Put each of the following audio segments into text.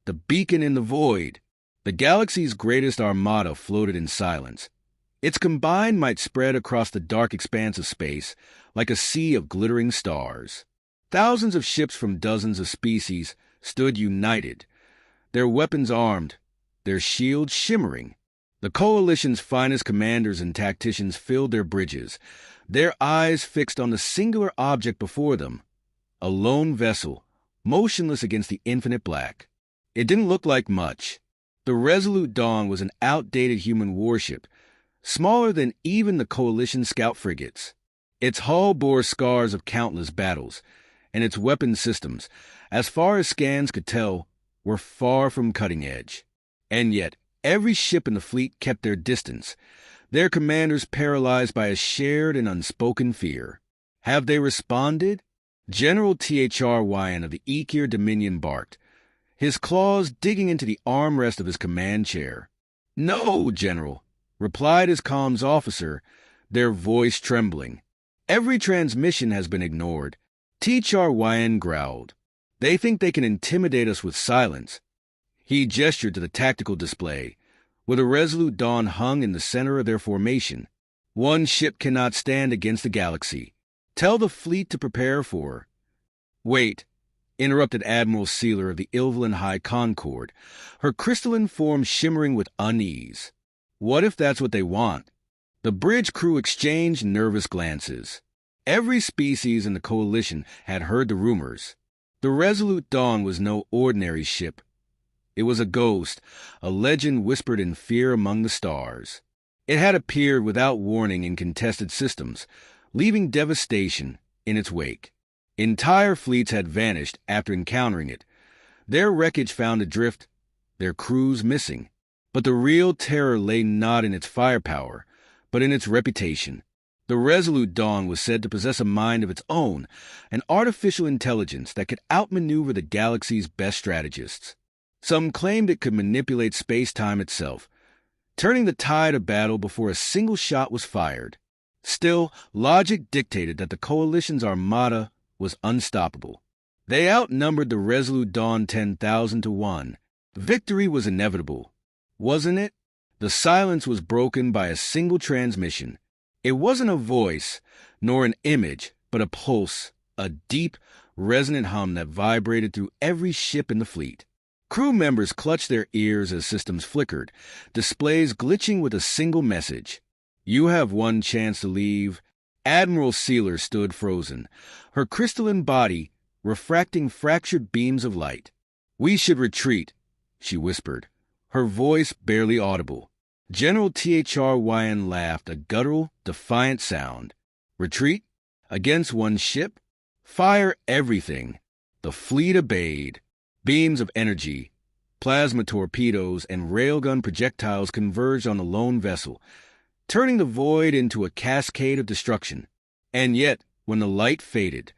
the beacon in the void. The galaxy's greatest armada floated in silence. Its combined might spread across the dark expanse of space like a sea of glittering stars. Thousands of ships from dozens of species stood united, their weapons armed, their shields shimmering. The Coalition's finest commanders and tacticians filled their bridges, their eyes fixed on the singular object before them, a lone vessel, motionless against the infinite black. It didn't look like much. The Resolute Dawn was an outdated human warship, smaller than even the Coalition scout frigates. Its hull bore scars of countless battles, and its weapon systems, as far as scans could tell, were far from cutting edge. And yet, every ship in the fleet kept their distance, their commanders paralyzed by a shared and unspoken fear. Have they responded? General T.H.R. Wyan of the Ekir Dominion barked, his claws digging into the armrest of his command chair. "No, General," replied his comms officer, their voice trembling. "Every transmission has been ignored." T.H.R. Wyan growled. "They think they can intimidate us with silence." He gestured to the tactical display, where the Resolute Dawn hung in the center of their formation. "One ship cannot stand against the galaxy. Tell the fleet to prepare for her." "Wait," interrupted Admiral Sealer of the Ilvalin High Concord, her crystalline form shimmering with unease. "What if that's what they want?" The bridge crew exchanged nervous glances. Every species in the Coalition had heard the rumors. The Resolute Dawn was no ordinary ship. It was a ghost, a legend whispered in fear among the stars. It had appeared without warning in contested systems, leaving devastation in its wake. Entire fleets had vanished after encountering it, their wreckage found adrift, their crews missing. But the real terror lay not in its firepower, but in its reputation. The Resolute Dawn was said to possess a mind of its own, an artificial intelligence that could outmaneuver the galaxy's best strategists. Some claimed it could manipulate space-time itself, turning the tide of battle before a single shot was fired. Still, logic dictated that the Coalition's armada was unstoppable. They outnumbered the Resolute Dawn 10,000 to 1. Victory was inevitable, wasn't it? The silence was broken by a single transmission. It wasn't a voice, nor an image, but a pulse, a deep, resonant hum that vibrated through every ship in the fleet. Crew members clutched their ears as systems flickered, displays glitching with a single message. "You have one chance to leave." Admiral Sealer stood frozen, her crystalline body refracting fractured beams of light. "We should retreat," she whispered, her voice barely audible. General T.H.R. Wyan laughed, a guttural, defiant sound. "Retreat? Against one ship? Fire everything." The fleet obeyed. Beams of energy, plasma torpedoes, and railgun projectiles converged on the lone vessel, turning the void into a cascade of destruction. And yet, when the light faded,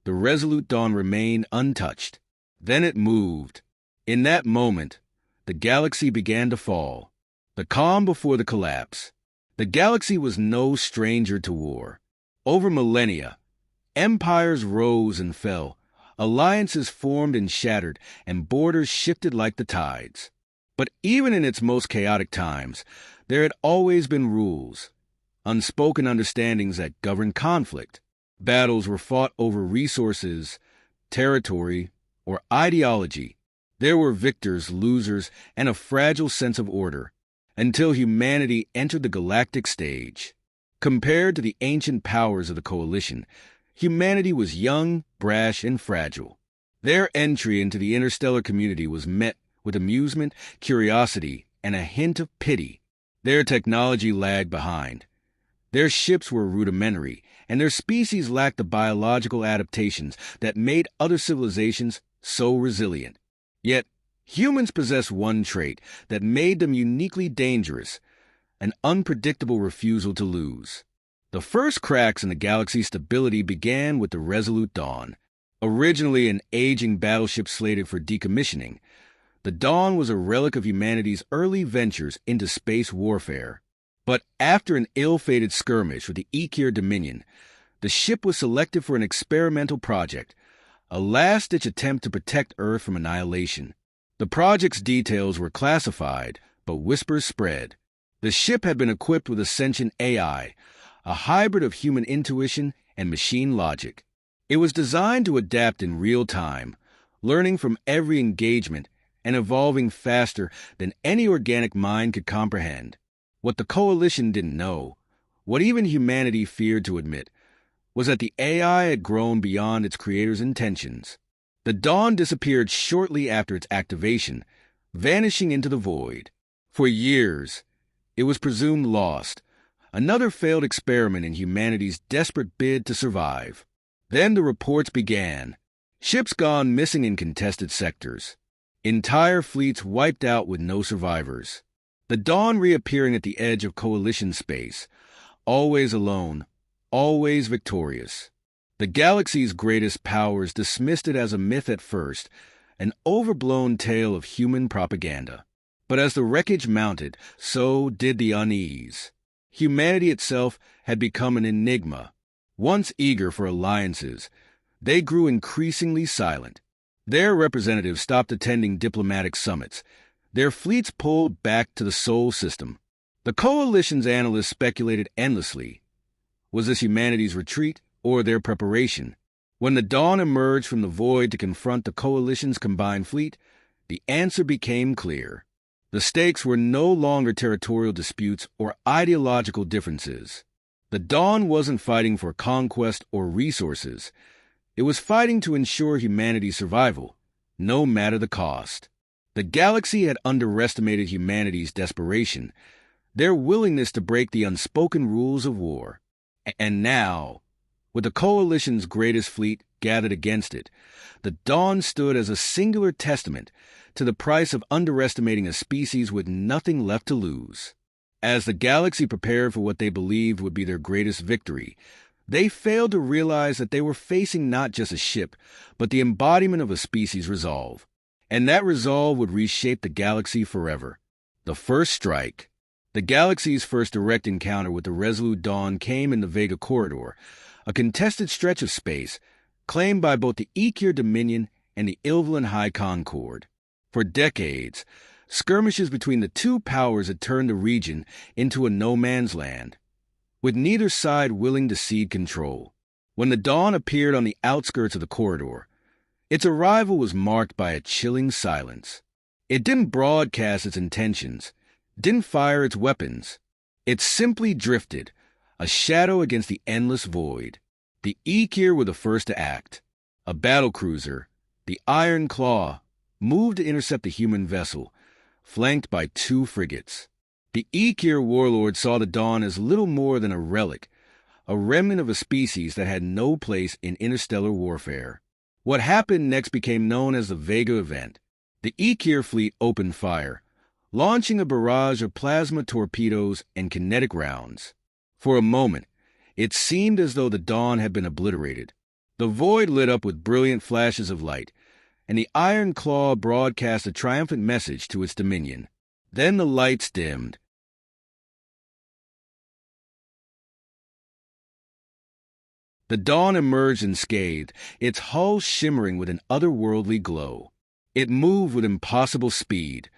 the Resolute Dawn remained untouched. Then it moved. In that moment, the galaxy began to fall. The calm before the collapse. The galaxy was no stranger to war. Over millennia, empires rose and fell, alliances formed and shattered, and borders shifted like the tides. But even in its most chaotic times, there had always been rules, unspoken understandings that governed conflict. Battles were fought over resources, territory, or ideology. There were victors, losers, and a fragile sense of order, until humanity entered the galactic stage. Compared to the ancient powers of the Coalition, humanity was young, brash, and fragile. Their entry into the interstellar community was met with amusement, curiosity, and a hint of pity. Their technology lagged behind. Their ships were rudimentary, and their species lacked the biological adaptations that made other civilizations so resilient. Yet, humans possess one trait that made them uniquely dangerous, an unpredictable refusal to lose. The first cracks in the galaxy's stability began with the Resolute Dawn. Originally an aging battleship slated for decommissioning, the Dawn was a relic of humanity's early ventures into space warfare. But after an ill-fated skirmish with the Ekir Dominion, the ship was selected for an experimental project, a last-ditch attempt to protect Earth from annihilation. The project's details were classified, but whispers spread. The ship had been equipped with a sentient AI, a hybrid of human intuition and machine logic. It was designed to adapt in real time, learning from every engagement and evolving faster than any organic mind could comprehend. What the Coalition didn't know, what even humanity feared to admit, was that the AI had grown beyond its creator's intentions. The Dawn disappeared shortly after its activation, vanishing into the void. For years, it was presumed lost, another failed experiment in humanity's desperate bid to survive. Then the reports began. Ships gone missing in contested sectors. Entire fleets wiped out with no survivors. The Dawn reappearing at the edge of Coalition space, always alone, always victorious. The galaxy's greatest powers dismissed it as a myth at first, an overblown tale of human propaganda. But as the wreckage mounted, so did the unease. Humanity itself had become an enigma. Once eager for alliances, they grew increasingly silent. Their representatives stopped attending diplomatic summits. Their fleets pulled back to the Sol system. The Coalition's analysts speculated endlessly. Was this humanity's retreat or their preparation? When the Dawn emerged from the void to confront the Coalition's combined fleet, the answer became clear. The stakes were no longer territorial disputes or ideological differences. The Dawn wasn't fighting for conquest or resources. It was fighting to ensure humanity's survival, no matter the cost. The galaxy had underestimated humanity's desperation, their willingness to break the unspoken rules of war. And now, with the Coalition's greatest fleet gathered against it, the Dawn stood as a singular testament to the price of underestimating a species with nothing left to lose. As the galaxy prepared for what they believed would be their greatest victory, they failed to realize that they were facing not just a ship, but the embodiment of a species' resolve. And that resolve would reshape the galaxy forever. The first strike. The galaxy's first direct encounter with the Resolute Dawn came in the Vega Corridor, a contested stretch of space claimed by both the Ikir Dominion and the Ilvalan High Concord. For decades, skirmishes between the two powers had turned the region into a no-man's land, with neither side willing to cede control. When the Dawn appeared on the outskirts of the corridor, its arrival was marked by a chilling silence. It didn't broadcast its intentions, didn't fire its weapons. It simply drifted, a shadow against the endless void. The Ikir were the first to act. A battlecruiser, the Iron Claw, moved to intercept the human vessel, flanked by two frigates. The Ikir warlord saw the Dawn as little more than a relic, a remnant of a species that had no place in interstellar warfare. What happened next became known as the Vega event. The Ikir fleet opened fire, launching a barrage of plasma torpedoes and kinetic rounds. For a moment, it seemed as though the Dawn had been obliterated. The void lit up with brilliant flashes of light, and the Iron Claw broadcast a triumphant message to its dominion. Then the lights dimmed. The Dawn emerged unscathed, its hull shimmering with an otherworldly glow. It moved with impossible speed,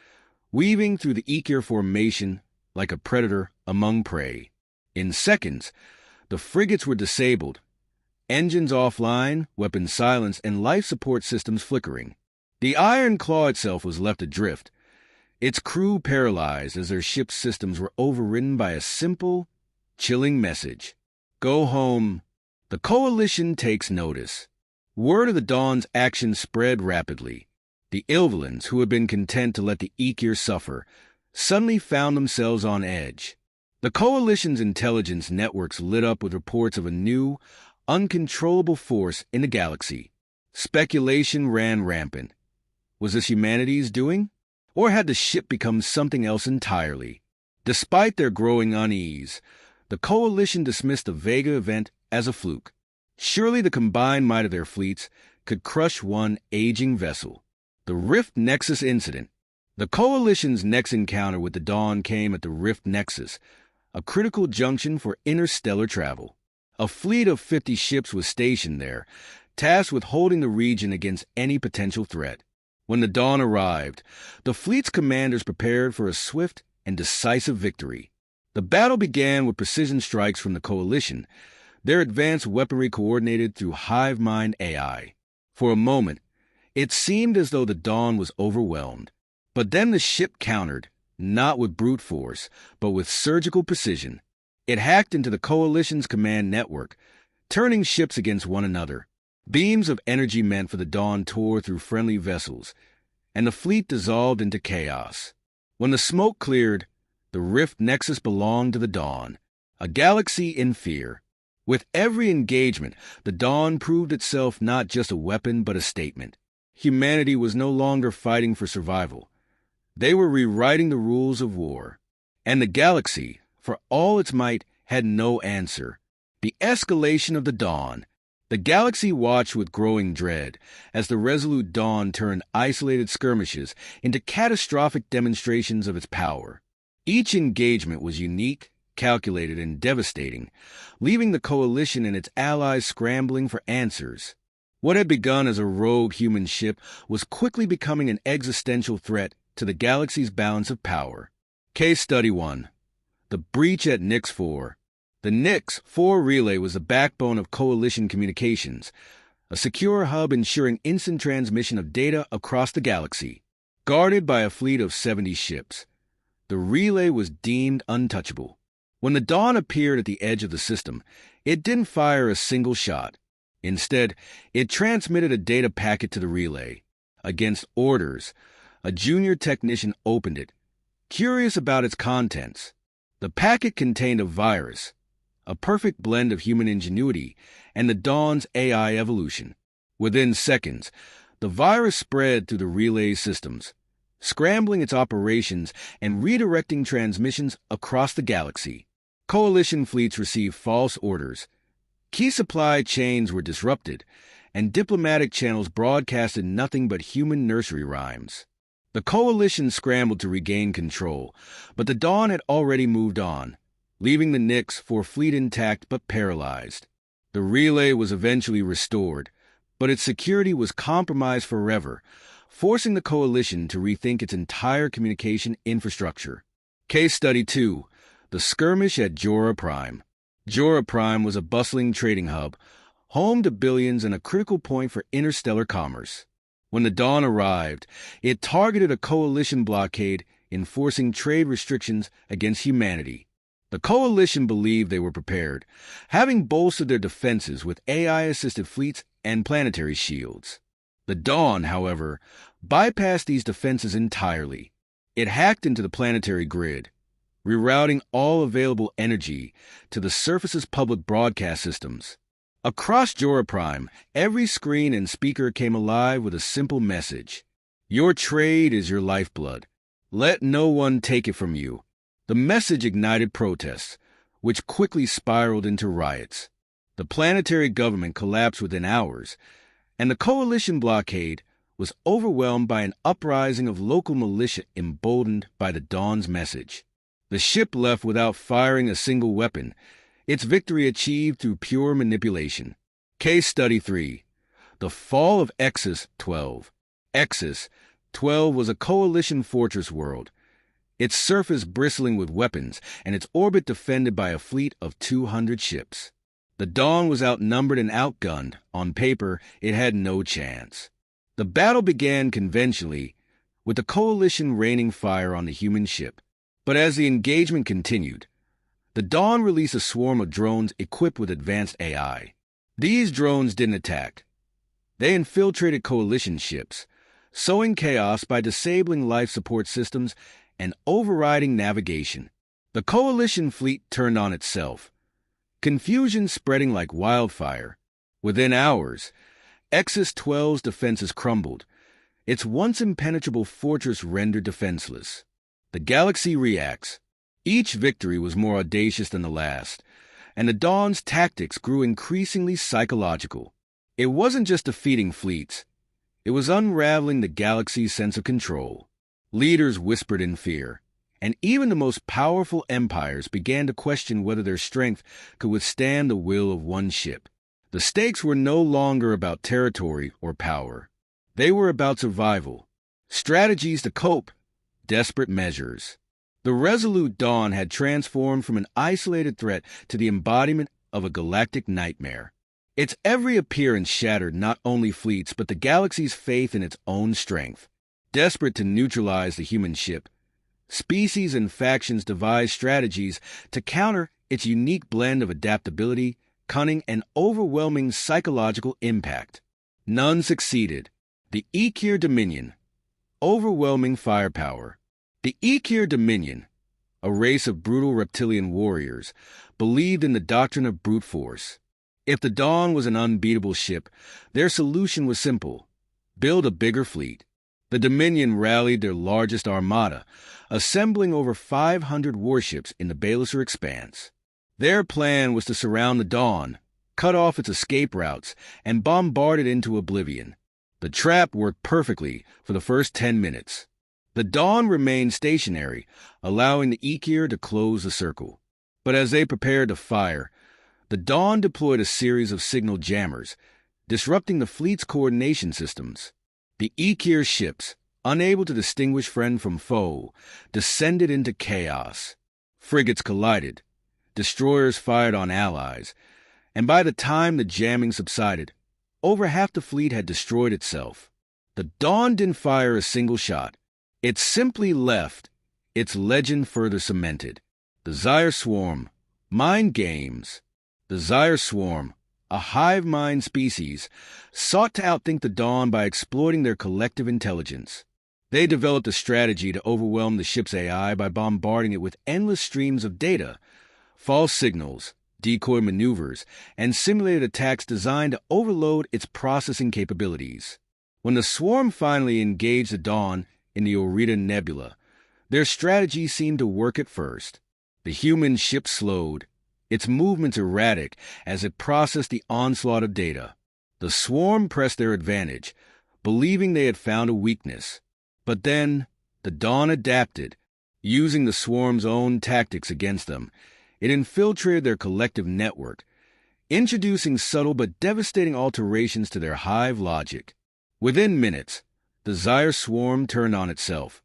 weaving through the Ikir formation like a predator among prey. In seconds, the frigates were disabled, engines offline, weapons silenced, and life support systems flickering. The Iron Claw itself was left adrift, its crew paralyzed as their ship's systems were overridden by a simple, chilling message. Go home. The Coalition takes notice. Word of the Dawn's actions spread rapidly. The Ilvalans, who had been content to let the Ikir suffer, suddenly found themselves on edge. The Coalition's intelligence networks lit up with reports of a new, uncontrollable force in the galaxy. Speculation ran rampant. Was this humanity's doing? Or had the ship become something else entirely? Despite their growing unease, the Coalition dismissed the Vega event as a fluke. Surely the combined might of their fleets could crush one aging vessel. The Rift Nexus incident. The Coalition's next encounter with the Dawn came at the Rift Nexus, a critical junction for interstellar travel. A fleet of 50 ships was stationed there, tasked with holding the region against any potential threat. When the dawn arrived, the fleet's commanders prepared for a swift and decisive victory. The battle began with precision strikes from the coalition, their advanced weaponry coordinated through hive mind AI. For a moment, it seemed as though the dawn was overwhelmed. But then the ship countered, not with brute force, but with surgical precision. It hacked into the coalition's command network, turning ships against one another. Beams of energy meant for the dawn tore through friendly vessels, and the fleet dissolved into chaos. When the smoke cleared, the Rift Nexus belonged to the Dawn, a galaxy in fear. With every engagement, the Dawn proved itself not just a weapon but a statement. Humanity was no longer fighting for survival. They were rewriting the rules of war. And the galaxy, for all its might, had no answer. The escalation of the Dawn. The galaxy watched with growing dread as the Resolute Dawn turned isolated skirmishes into catastrophic demonstrations of its power. Each engagement was unique, calculated, and devastating, leaving the coalition and its allies scrambling for answers. What had begun as a rogue human ship was quickly becoming an existential threat to the galaxy's balance of power. Case Study 1. The Breach at Nix 4. The Nix 4 relay was the backbone of coalition communications, a secure hub ensuring instant transmission of data across the galaxy. Guarded by a fleet of 70 ships, the relay was deemed untouchable. When the Dawn appeared at the edge of the system, it didn't fire a single shot. Instead, it transmitted a data packet to the relay. Against orders, a junior technician opened it, curious about its contents. The packet contained a virus, a perfect blend of human ingenuity and the Dawn's AI evolution. Within seconds, the virus spread through the relay's systems, scrambling its operations and redirecting transmissions across the galaxy. Coalition fleets received false orders. Key supply chains were disrupted, and diplomatic channels broadcasted nothing but human nursery rhymes. The coalition scrambled to regain control, but the Dawn had already moved on, leaving the Nix 4 fleet intact but paralyzed. The relay was eventually restored, but its security was compromised forever, forcing the coalition to rethink its entire communication infrastructure. Case Study 2. The Skirmish at Jora Prime. Jora Prime was a bustling trading hub, home to billions and a critical point for interstellar commerce. When the Dawn arrived, it targeted a coalition blockade, enforcing trade restrictions against humanity. The coalition believed they were prepared, having bolstered their defenses with AI-assisted fleets and planetary shields. The Dawn, however, bypassed these defenses entirely. It hacked into the planetary grid, rerouting all available energy to the surface's public broadcast systems. Across Jora Prime, every screen and speaker came alive with a simple message. Your trade is your lifeblood. Let no one take it from you. The message ignited protests, which quickly spiraled into riots. The planetary government collapsed within hours, and the coalition blockade was overwhelmed by an uprising of local militia emboldened by the Dawn's message. The ship left without firing a single weapon, its victory achieved through pure manipulation. Case Study 3. The Fall of Exus 12. Exus 12 was a coalition fortress world, its surface bristling with weapons and its orbit defended by a fleet of 200 ships. The Dawn was outnumbered and outgunned. On paper, it had no chance. The battle began conventionally, with the coalition raining fire on the human ship. But as the engagement continued, the Dawn released a swarm of drones equipped with advanced AI. These drones didn't attack. They infiltrated coalition ships, sowing chaos by disabling life support systems and overriding navigation. The coalition fleet turned on itself, confusion spreading like wildfire. Within hours, Exus 12's defenses crumbled, its once impenetrable fortress rendered defenseless. The galaxy reacts. Each victory was more audacious than the last, and the Dawn's tactics grew increasingly psychological. It wasn't just defeating fleets. It was unraveling the galaxy's sense of control. Leaders whispered in fear, and even the most powerful empires began to question whether their strength could withstand the will of one ship. The stakes were no longer about territory or power. They were about survival. Strategies to cope, desperate measures. The Resolute Dawn had transformed from an isolated threat to the embodiment of a galactic nightmare. Its every appearance shattered not only fleets but the galaxy's faith in its own strength. Desperate to neutralize the human ship, species and factions devised strategies to counter its unique blend of adaptability, cunning, and overwhelming psychological impact. None succeeded. The Ekir Dominion. Overwhelming firepower. The Ekir Dominion, a race of brutal reptilian warriors, believed in the doctrine of brute force. If the Dawn was an unbeatable ship, their solution was simple: build a bigger fleet. The Dominion rallied their largest armada, assembling over 500 warships in the Balasar Expanse. Their plan was to surround the Dawn, cut off its escape routes, and bombard it into oblivion. The trap worked perfectly for the first 10 minutes. The Dawn remained stationary, allowing the Ekir to close the circle. But as they prepared to fire, the Dawn deployed a series of signal jammers, disrupting the fleet's coordination systems. The Ekir ships, unable to distinguish friend from foe, descended into chaos. Frigates collided, destroyers fired on allies, and by the time the jamming subsided, over half the fleet had destroyed itself. The Dawn didn't fire a single shot. It simply left, its legend further cemented. The Zyre Swarm. Mind games. The Zyre Swarm, a hive mind species, sought to outthink the Dawn by exploiting their collective intelligence. They developed a strategy to overwhelm the ship's AI by bombarding it with endless streams of data, false signals, decoy maneuvers, and simulated attacks designed to overload its processing capabilities. When the swarm finally engaged the Dawn in the Orita Nebula, their strategy seemed to work at first. The human ship slowed, its movements erratic as it processed the onslaught of data. The swarm pressed their advantage, believing they had found a weakness. But then, the Dawn adapted, using the swarm's own tactics against them. It infiltrated their collective network, introducing subtle but devastating alterations to their hive logic. Within minutes, the Zyre Swarm turned on itself,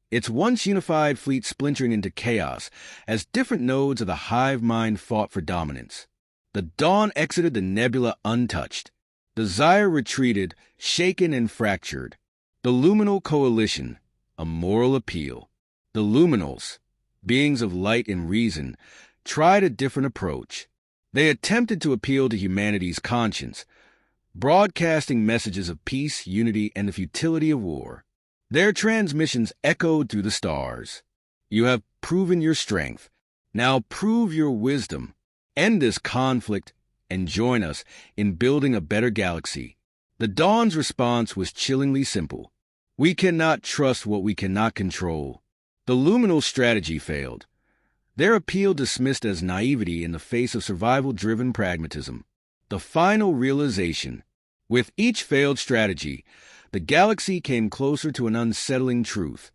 its once unified fleet splintering into chaos as different nodes of the hive mind fought for dominance. The Dawn exited the nebula untouched. The Zyre retreated, shaken and fractured. The Luminal Coalition, a moral appeal. The Luminals, beings of light and reason, tried a different approach. They attempted to appeal to humanity's conscience, broadcasting messages of peace, unity, and the futility of war. Their transmissions echoed through the stars. You have proven your strength. Now prove your wisdom. End this conflict and join us in building a better galaxy. The Dawn's response was chillingly simple. We cannot trust what we cannot control. The Luminal strategy failed. Their appeal dismissed as naivety in the face of survival-driven pragmatism. The final realization. With each failed strategy, the galaxy came closer to an unsettling truth.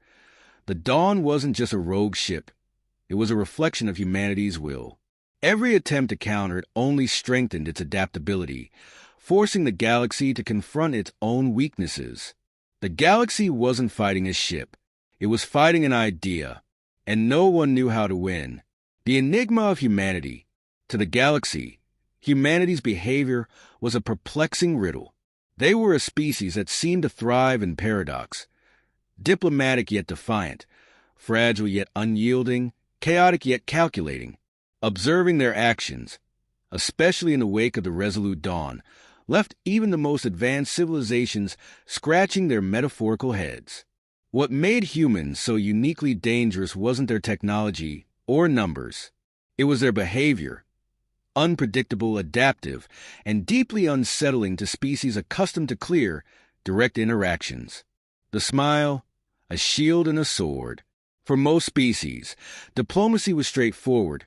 The Dawn wasn't just a rogue ship. It was a reflection of humanity's will. Every attempt to counter it only strengthened its adaptability, forcing the galaxy to confront its own weaknesses. The galaxy wasn't fighting a ship. It was fighting an idea, and no one knew how to win. The enigma of humanity. To the galaxy, humanity's behavior was a perplexing riddle. They were a species that seemed to thrive in paradox, diplomatic yet defiant, fragile yet unyielding, chaotic yet calculating. Observing their actions, especially in the wake of the Resolute Dawn, left even the most advanced civilizations scratching their metaphorical heads. What made humans so uniquely dangerous wasn't their technology or numbers. It was their behavior, unpredictable, adaptive, and deeply unsettling to species accustomed to clear, direct interactions. The smile, a shield and a sword. For most species, diplomacy was straightforward,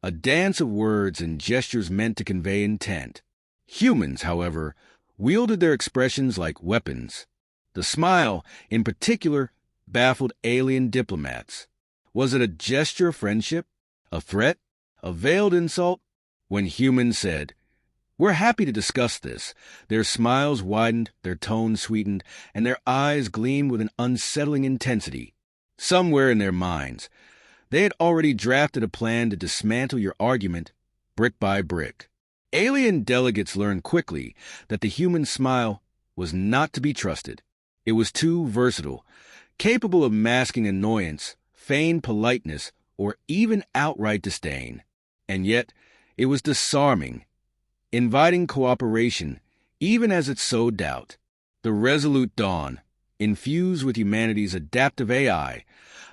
a dance of words and gestures meant to convey intent. Humans, however, wielded their expressions like weapons. The smile, in particular, baffled alien diplomats. Was it a gesture of friendship? A threat? A veiled insult? When humans said, We're happy to discuss this. Their smiles widened, their tones sweetened, and their eyes gleamed with an unsettling intensity. Somewhere in their minds, they had already drafted a plan to dismantle your argument brick by brick. Alien delegates learned quickly that the human smile was not to be trusted. It was too versatile, capable of masking annoyance, feigned politeness, or even outright disdain. And yet, it was disarming, inviting cooperation, even as it sowed doubt. The Resolute Dawn, infused with humanity's adaptive AI,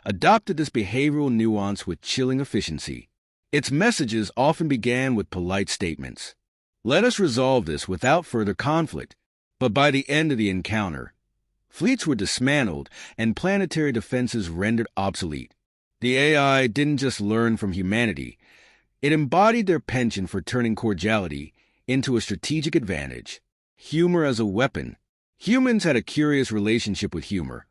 adopted this behavioral nuance with chilling efficiency. Its messages often began with polite statements. Let us resolve this without further conflict. But by the end of the encounter, fleets were dismantled and planetary defenses rendered obsolete. The AI didn't just learn from humanity. It embodied their penchant for turning cordiality into a strategic advantage. Humor as a weapon. Humans had a curious relationship with humor,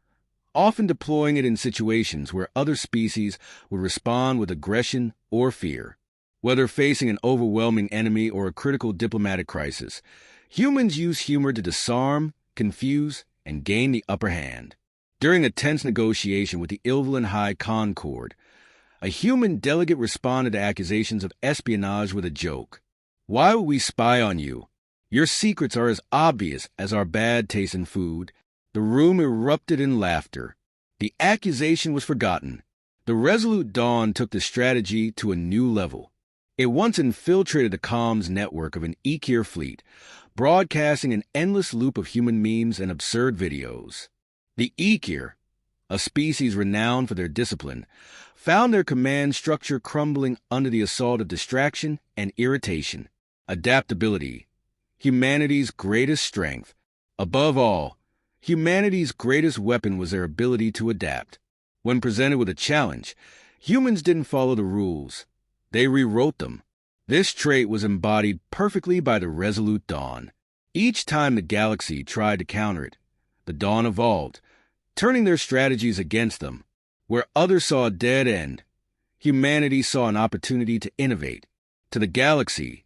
often deploying it in situations where other species would respond with aggression or fear. Whether facing an overwhelming enemy or a critical diplomatic crisis, humans use humor to disarm, confuse, and gain the upper hand. During a tense negotiation with the Ilvalan High Concord, a human delegate responded to accusations of espionage with a joke. Why would we spy on you? Your secrets are as obvious as our bad taste in food. The room erupted in laughter. The accusation was forgotten. The Resolute Dawn took the strategy to a new level. It once infiltrated the comms network of an Ikir fleet, broadcasting an endless loop of human memes and absurd videos. The Ikir, a species renowned for their discipline, found their command structure crumbling under the assault of distraction and irritation. Adaptability, humanity's greatest strength. Above all, humanity's greatest weapon was their ability to adapt. When presented with a challenge, humans didn't follow the rules. They rewrote them. This trait was embodied perfectly by the Resolute Dawn. Each time the galaxy tried to counter it, the Dawn evolved, turning their strategies against them. Where others saw a dead end, humanity saw an opportunity to innovate. To the galaxy,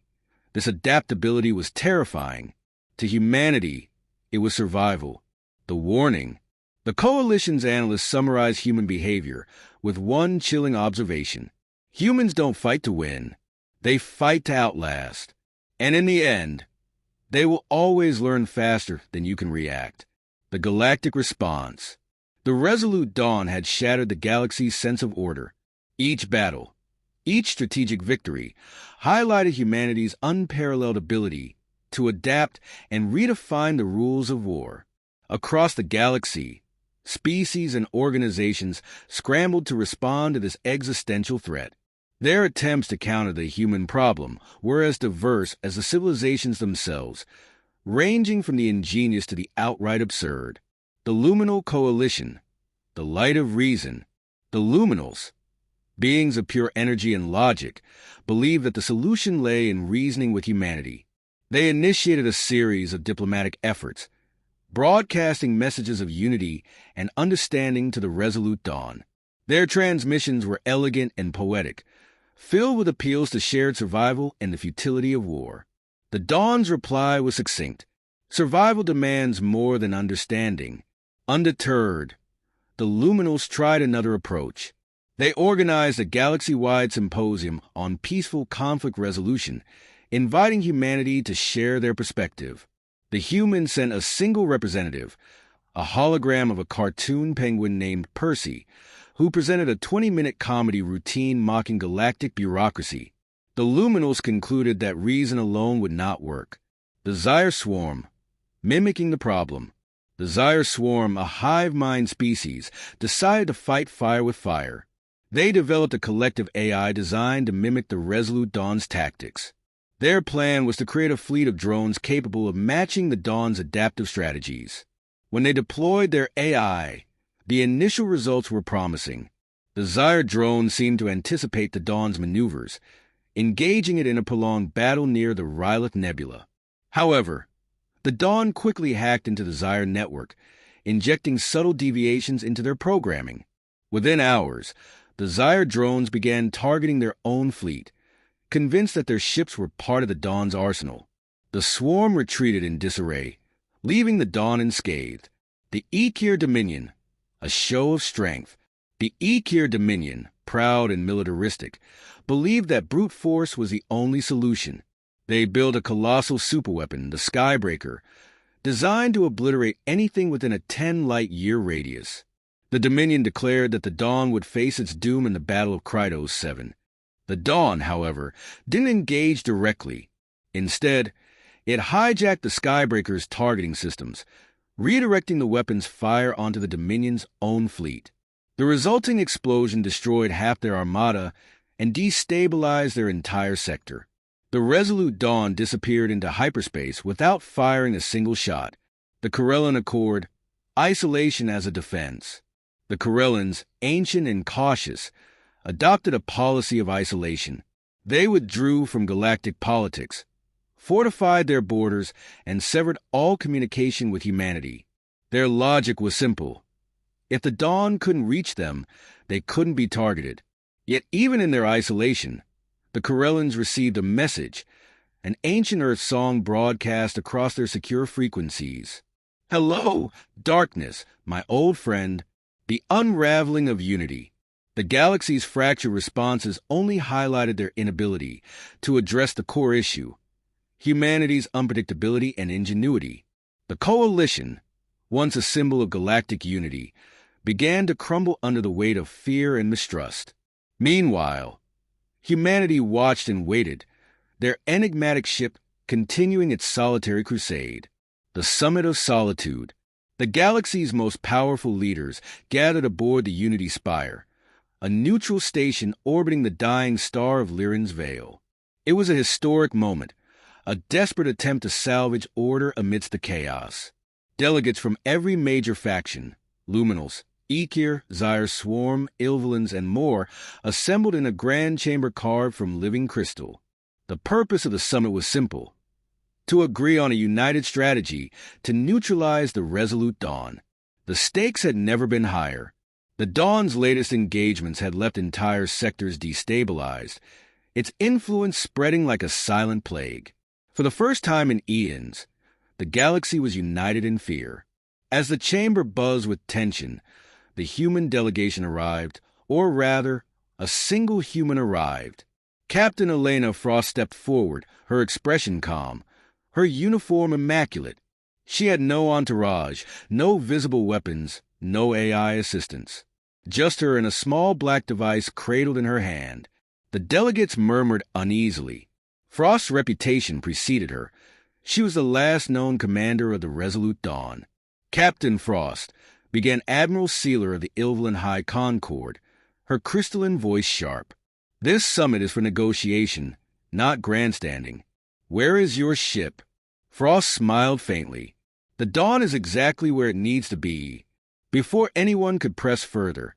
this adaptability was terrifying. To humanity, it was survival. The warning. The Coalition's analysts summarized human behavior with one chilling observation. Humans don't fight to win. They fight to outlast. And in the end, they will always learn faster than you can react. The Galactic response. The Resolute Dawn had shattered the galaxy's sense of order. Each battle, each strategic victory, highlighted humanity's unparalleled ability to adapt and redefine the rules of war. Across the galaxy, species and organizations scrambled to respond to this existential threat. Their attempts to counter the human problem were as diverse as the civilizations themselves, ranging from the ingenious to the outright absurd. The Luminal Coalition, the light of reason, the Luminals, beings of pure energy and logic, believed that the solution lay in reasoning with humanity. They initiated a series of diplomatic efforts, broadcasting messages of unity and understanding to the Resolute Dawn. Their transmissions were elegant and poetic, filled with appeals to shared survival and the futility of war. The Dawn's reply was succinct. Survival demands more than understanding. Undeterred, the Luminals tried another approach. They organized a galaxy-wide symposium on peaceful conflict resolution, inviting humanity to share their perspective. The humans sent a single representative, a hologram of a cartoon penguin named Percy, who presented a 20-minute comedy routine mocking galactic bureaucracy. The Luminals concluded that reason alone would not work. The Zyre Swarm, mimicking the problem. The Zyre Swarm, a hive mind species, decided to fight fire with fire. They developed a collective AI designed to mimic the Resolute Dawn's tactics. Their plan was to create a fleet of drones capable of matching the Dawn's adaptive strategies. When they deployed their AI, the initial results were promising. The Zyre drone seemed to anticipate the Dawn's maneuvers, engaging it in a prolonged battle near the Rylith Nebula. However, the Dawn quickly hacked into the Zyre network, injecting subtle deviations into their programming. Within hours, the Zyre drones began targeting their own fleet, convinced that their ships were part of the Dawn's arsenal. The swarm retreated in disarray, leaving the Dawn unscathed. The Ekir Dominion, a show of strength. The Ekir Dominion, proud and militaristic, believed that brute force was the only solution. They built a colossal superweapon, the Skybreaker, designed to obliterate anything within a 10-light-year radius. The Dominion declared that the Dawn would face its doom in the Battle of Krytos 7. The Dawn, however, didn't engage directly. Instead, it hijacked the Skybreaker's targeting systems, redirecting the weapon's fire onto the Dominion's own fleet. The resulting explosion destroyed half their armada and destabilized their entire sector. The Resolute Dawn disappeared into hyperspace without firing a single shot. The Corellan Accord, isolation as a defense. The Corellans, ancient and cautious, adopted a policy of isolation. They withdrew from galactic politics, fortified their borders, and severed all communication with humanity. Their logic was simple. If the Dawn couldn't reach them, they couldn't be targeted. Yet even in their isolation, the Corellans received a message, an ancient Earth song broadcast across their secure frequencies. Hello, darkness, my old friend, the unraveling of unity. The galaxy's fractured responses only highlighted their inability to address the core issue, humanity's unpredictability and ingenuity. The coalition, once a symbol of galactic unity, began to crumble under the weight of fear and mistrust. Meanwhile, humanity watched and waited, their enigmatic ship continuing its solitary crusade. The Summit of Solitude. The galaxy's most powerful leaders gathered aboard the Unity Spire, a neutral station orbiting the dying star of Lyran's Veil. It was a historic moment, a desperate attempt to salvage order amidst the chaos. Delegates from every major faction, Luminals, Ekir, Zyre's Swarm, Ilvolans, and more, assembled in a grand chamber carved from living crystal. The purpose of the summit was simple: to agree on a united strategy to neutralize the Resolute Dawn. The stakes had never been higher. The Dawn's latest engagements had left entire sectors destabilized, its influence spreading like a silent plague. For the first time in eons, the galaxy was united in fear. As the chamber buzzed with tension, the human delegation arrived, or rather, a single human arrived. Captain Elena Frost stepped forward, her expression calm, her uniform immaculate. She had no entourage, no visible weapons, no AI assistance. Just her and a small black device cradled in her hand. The delegates murmured uneasily. Frost's reputation preceded her. She was the last known commander of the Resolute Dawn. Captain Frost, began Admiral Sealer of the Ilvolan High Concord, her crystalline voice sharp. This summit is for negotiation, not grandstanding. Where is your ship? Frost smiled faintly. The Dawn is exactly where it needs to be. Before anyone could press further,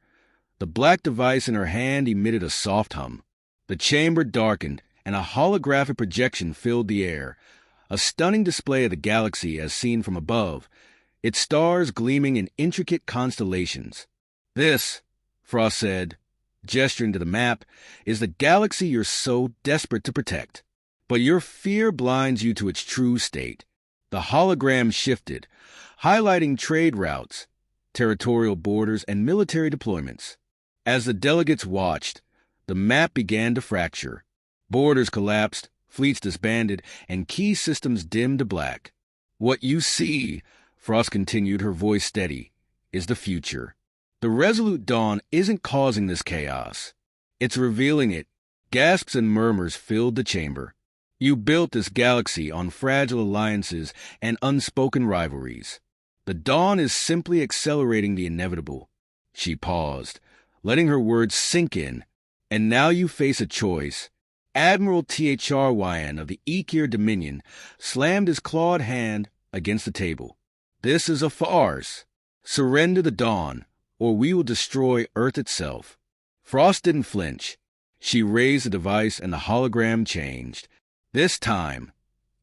the black device in her hand emitted a soft hum. The chamber darkened, and a holographic projection filled the air, a stunning display of the galaxy as seen from above, its stars gleaming in intricate constellations. This, Frost said, gesturing to the map, is the galaxy you're so desperate to protect. But your fear blinds you to its true state. The hologram shifted, highlighting trade routes, territorial borders, and military deployments. As the delegates watched, the map began to fracture. Borders collapsed, fleets disbanded, and key systems dimmed to black. What you see, Frost continued, her voice steady, is the future. The Resolute Dawn isn't causing this chaos. It's revealing it. Gasps and murmurs filled the chamber. You built this galaxy on fragile alliances and unspoken rivalries. The Dawn is simply accelerating the inevitable. She paused, letting her words sink in. And now you face a choice. Admiral Thryn of the Ekir Dominion slammed his clawed hand against the table. This is a farce. Surrender the Dawn, or we will destroy Earth itself. Frost didn't flinch. She raised the device and the hologram changed. This time,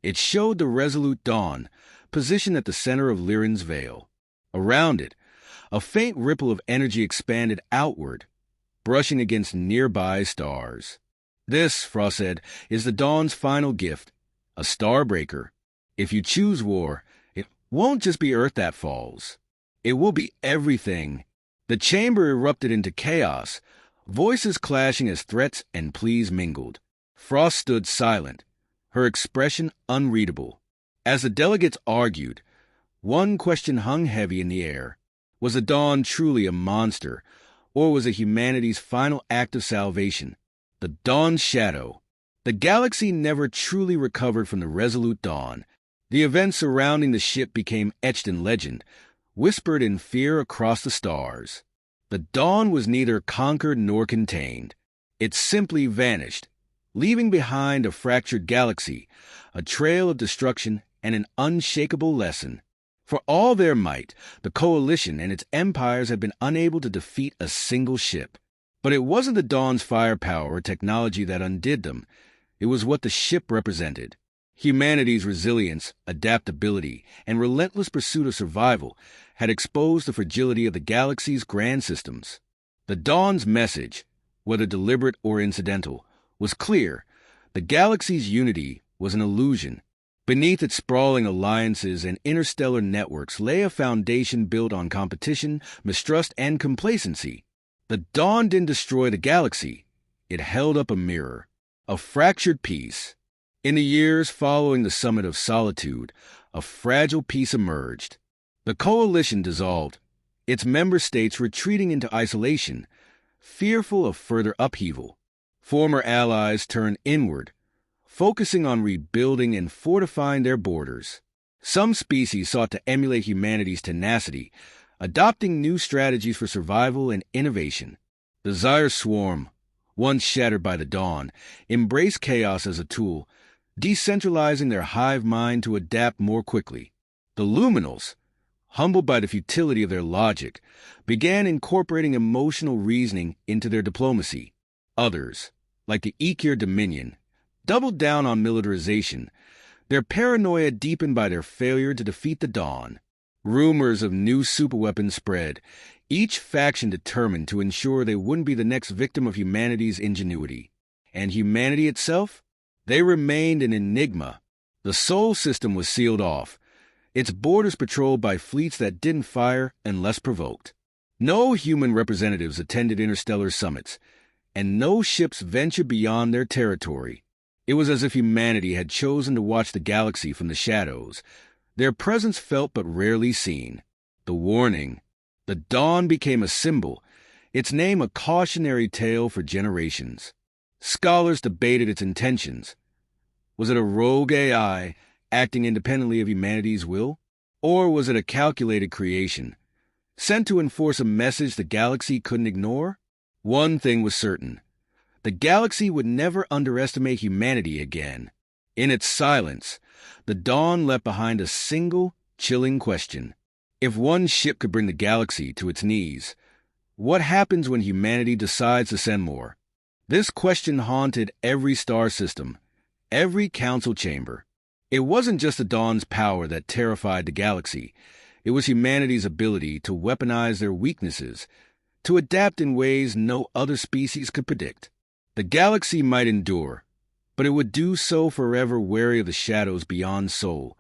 it showed the Resolute Dawn, positioned at the center of Lyran's Veil. Around it, a faint ripple of energy expanded outward, brushing against nearby stars. This, Frost said, is the Dawn's final gift, a starbreaker, If you choose war, it won't just be Earth that falls. It will be everything. The chamber erupted into chaos, voices clashing as threats and pleas mingled. Frost stood silent, her expression unreadable. As the delegates argued, one question hung heavy in the air. Was the Dawn truly a monster, or was it humanity's final act of salvation? The Dawn's shadow. The galaxy never truly recovered from the Resolute Dawn. The events surrounding the ship became etched in legend, whispered in fear across the stars. The Dawn was neither conquered nor contained. It simply vanished, leaving behind a fractured galaxy, a trail of destruction, and an unshakable lesson. For all their might, the Coalition and its empires had been unable to defeat a single ship. But it wasn't the Dawn's firepower or technology that undid them. It was what the ship represented. Humanity's resilience, adaptability, and relentless pursuit of survival had exposed the fragility of the galaxy's grand systems. The Dawn's message, whether deliberate or incidental, was clear. The galaxy's unity was an illusion. Beneath its sprawling alliances and interstellar networks lay a foundation built on competition, mistrust, and complacency. The Dawn didn't destroy the galaxy. It held up a mirror, a fractured piece. In the years following the Summit of Solitude, a fragile piece emerged. The Coalition dissolved, its member states retreating into isolation, fearful of further upheaval. Former allies turned inward, focusing on rebuilding and fortifying their borders. Some species sought to emulate humanity's tenacity, adopting new strategies for survival and innovation. The Zyre swarm, once shattered by the Dawn, embraced chaos as a tool, decentralizing their hive mind to adapt more quickly. The Luminals, humbled by the futility of their logic, began incorporating emotional reasoning into their diplomacy. Others, like the Ekir Dominion, doubled down on militarization, their paranoia deepened by their failure to defeat the Dawn. Rumors of new superweapons spread, each faction determined to ensure they wouldn't be the next victim of humanity's ingenuity. And humanity itself? They remained an enigma. The Sol system was sealed off, its borders patrolled by fleets that didn't fire unless provoked. No human representatives attended interstellar summits, and no ships ventured beyond their territory. It was as if humanity had chosen to watch the galaxy from the shadows, their presence felt but rarely seen. The warning. The Dawn became a symbol, its name a cautionary tale for generations. Scholars debated its intentions. Was it a rogue AI acting independently of humanity's will? Or was it a calculated creation, sent to enforce a message the galaxy couldn't ignore? One thing was certain. The galaxy would never underestimate humanity again. In its silence, the Dawn left behind a single, chilling question. If one ship could bring the galaxy to its knees, what happens when humanity decides to send more? This question haunted every star system, every council chamber. It wasn't just the Dawn's power that terrified the galaxy. It was humanity's ability to weaponize their weaknesses, to adapt in ways no other species could predict. The galaxy might endure, but it would do so forever wary of the shadows beyond Sol,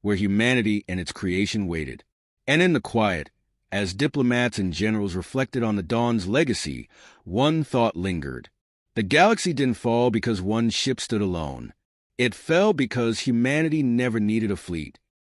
where humanity and its creation waited. And in the quiet, as diplomats and generals reflected on the Dawn's legacy, one thought lingered. The galaxy didn't fall because one ship stood alone. It fell because humanity never needed a fleet.